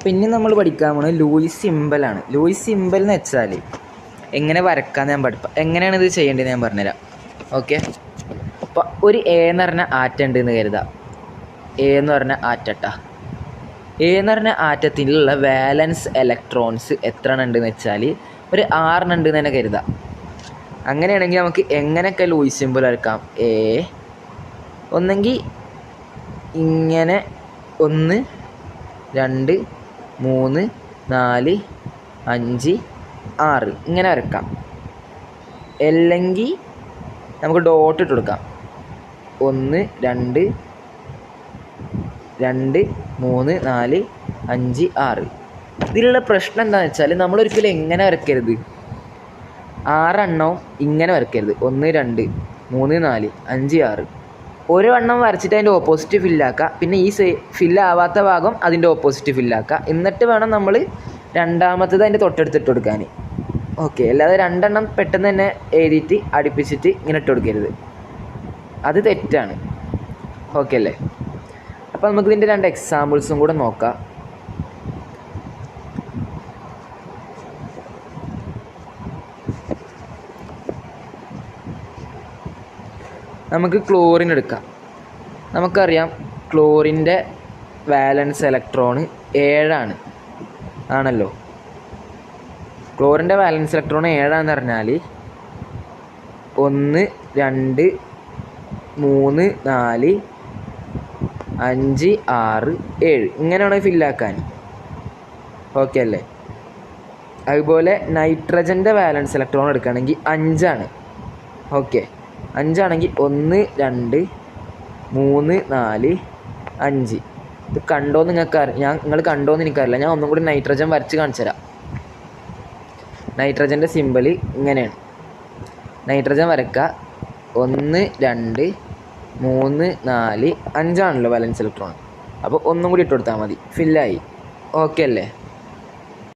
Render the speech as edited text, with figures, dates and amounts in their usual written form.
പിന്നെ നമ്മൾ പഠിക്കാൻ പോകുന്നത് ലൂയിസ് സിമ്പലാണ്. ലൂയിസ് സിമ്പൽ എന്ന് വെച്ചാൽ എങ്ങനെ വരക്കാമെന്ന് ഞാൻ പഠിപ്പാം. എങ്ങനെയാണ് ഇത് ചെയ്യേണ്ടത് ഞാൻ പറഞ്ഞുതരാം. ഓക്കെ, അപ്പോൾ ഒരു എ എന്ന് പറഞ്ഞ ആറ്റം ഉണ്ട് എന്ന് കരുതാം. എ എന്ന് പറഞ്ഞ ആറ്റട്ടാ. എ എന്ന് പറഞ്ഞ ആറ്റത്തിലുള്ള വാലൻസ് ഇലക്ട്രോൺസ് എത്ര ഉണ്ടെന്ന് വെച്ചാൽ ഒരു 6 ഉണ്ട് എന്ന് തന്നെ കരുതാം. അങ്ങനെയാണെങ്കിൽ നമുക്ക് എങ്ങനെയൊക്കെ ലൂയിസ് സിമ്പൽ വരക്കാം. എ ഒന്നെങ്കിൽ ഇങ്ങനെ 1 2 3 4 5 6 ഇങ്ങനെ വരക്കാം. അല്ലെങ്കിൽ നമുക്ക് ഡോട്ട് ഇട്ട് കൊടുക്കാം. 1 2 2 3 4 5 6. ഇതിലുള്ള പ്രശ്നം എന്താണെന്ന് വെച്ചാൽ നമ്മളൊരിക്കലും എങ്ങനെ വരക്കരുത്, 6 എണ്ണവും ഇങ്ങനെ വരക്കരുത്. 1 2 3 4 5 6 ഓരോ എണ്ണം വരച്ചിട്ട് അതിൻ്റെ ഓപ്പോസിറ്റ് ഫില്ലാക്കുക. പിന്നെ ഈ ഫില്ലാവാത്ത ഭാഗം അതിൻ്റെ ഓപ്പോസിറ്റ് ഫില്ലാക്കുക. എന്നിട്ട് വേണം നമ്മൾ രണ്ടാമത്തത് അതിൻ്റെ തൊട്ടടുത്തിട്ട് കൊടുക്കാൻ. ഓക്കെ, അല്ലാതെ 2 എണ്ണം പെട്ടെന്ന് തന്നെ എഴുതിയിട്ട് അടുപ്പിച്ചിട്ട് ഇങ്ങനെ ഇട്ട് കൊടുക്കരുത്, അത് തെറ്റാണ്. ഓക്കെ അല്ലേ? അപ്പോൾ നമുക്കിതിൻ്റെ 2 എക്സാമ്പിൾസും കൂടെ നോക്കാം. നമുക്ക് ക്ലോറിൻ എടുക്കാം. നമുക്കറിയാം ക്ലോറിൻ്റെ വാലൻസ് ഇലക്ട്രോൺ 7 ആണല്ലോ. ക്ലോറിൻ്റെ വാലൻസ് ഇലക്ട്രോൺ 7 പറഞ്ഞാൽ 1 2 3 4 5 6 7 ഇങ്ങനെയാണ് ഫില്ലാക്കാൻ. ഓക്കെ അല്ലേ? അതുപോലെ നൈട്രജൻ്റെ വാലൻസ് ഇലക്ട്രോൺ എടുക്കുകയാണെങ്കിൽ 5. ഓക്കെ, 5 1 2 3 4 5. ഇത് കണ്ടോന്ന് നിങ്ങൾ കണ്ടോന്ന് എനിക്കറിയില്ല. ഞാൻ ഒന്നും കൂടി നൈട്രജൻ വരച്ച് കാണിച്ചു തരാം. നൈട്രജൻ്റെ സിമ്പൽ ഇങ്ങനെയാണ്. നൈട്രജൻ വരക്കുക. 1 2 3 4 5 വാലൻസ് ഇലക്ട്രോൺ. അപ്പോൾ ഒന്നും കൂടി ഇട്ട് കൊടുത്താൽ മതി, ഫില്ലായി. ഓക്കെ അല്ലേ?